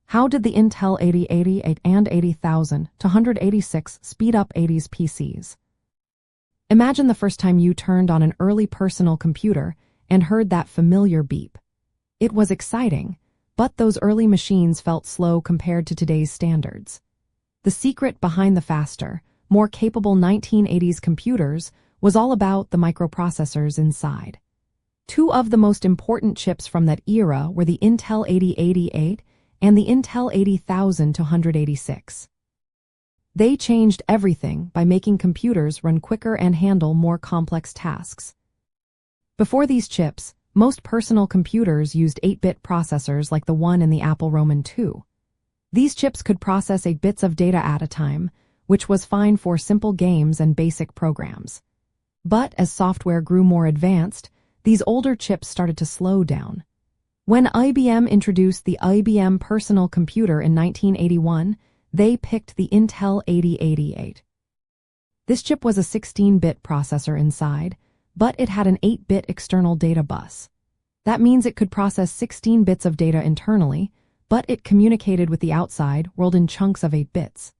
How did the Intel 8088 and 80,286 speed up 80s PCs? Imagine the first time you turned on an early personal computer and heard that familiar beep. It was exciting, but those early machines felt slow compared to today's standards. The secret behind the faster, more capable 1980s computers was all about the microprocessors inside. Two of the most important chips from that era were the Intel 8088 and the Intel 80,286. They changed everything by making computers run quicker and handle more complex tasks. Before these chips, most personal computers used 8-bit processors like the one in the Apple Roman II. These chips could process 8 bits of data at a time, which was fine for simple games and basic programs. But as software grew more advanced, these older chips started to slow down. When IBM introduced the IBM personal computer in 1981, they picked the Intel 8088. This chip was a 16-bit processor inside, but it had an 8-bit external data bus. That means it could process 16 bits of data internally, but it communicated with the outside world in chunks of 8 bits.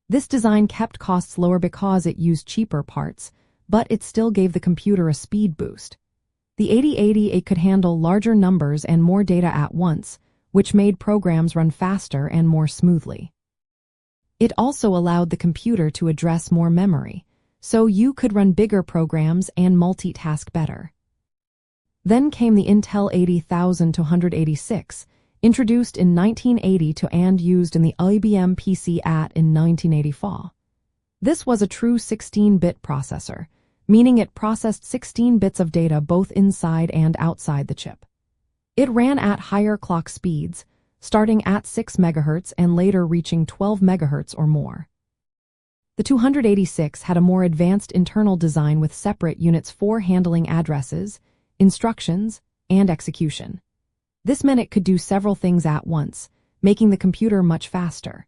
This design kept costs lower because it used cheaper parts, but it still gave the computer a speed boost. The 8088 could handle larger numbers and more data at once, which made programs run faster and more smoothly. It also allowed the computer to address more memory, so you could run bigger programs and multitask better. Then came the Intel 80,286, introduced in 1980 and used in the IBM PC in 1984. This was a true 16-bit processor, meaning it processed 16 bits of data both inside and outside the chip. It ran at higher clock speeds, starting at 6 MHz and later reaching 12 MHz or more. The 286 had a more advanced internal design with separate units for handling addresses, instructions, and execution. This meant it could do several things at once, making the computer much faster.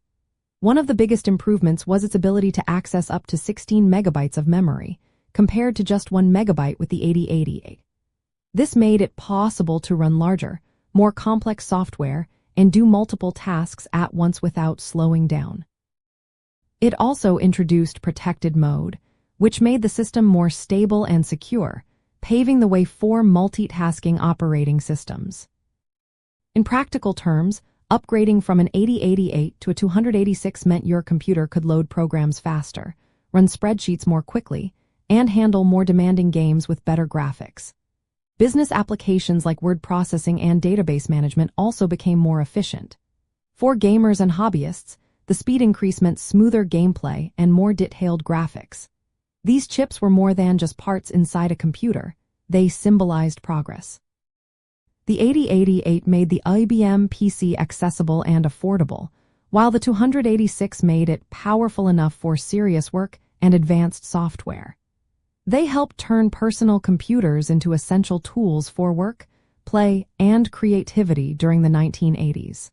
One of the biggest improvements was its ability to access up to 16 megabytes of memory, compared to just 1 megabyte with the 8088. This made it possible to run larger, more complex software and do multiple tasks at once without slowing down. It also introduced protected mode, which made the system more stable and secure, paving the way for multitasking operating systems. In practical terms, upgrading from an 8088 to a 286 meant your computer could load programs faster, run spreadsheets more quickly, and handle more demanding games with better graphics. Business applications like word processing and database management also became more efficient. For gamers and hobbyists, the speed increase meant smoother gameplay and more detailed graphics. These chips were more than just parts inside a computer. They symbolized progress. The 8088 made the IBM PC accessible and affordable, while the 286 made it powerful enough for serious work and advanced software. They helped turn personal computers into essential tools for work, play, and creativity during the 1980s.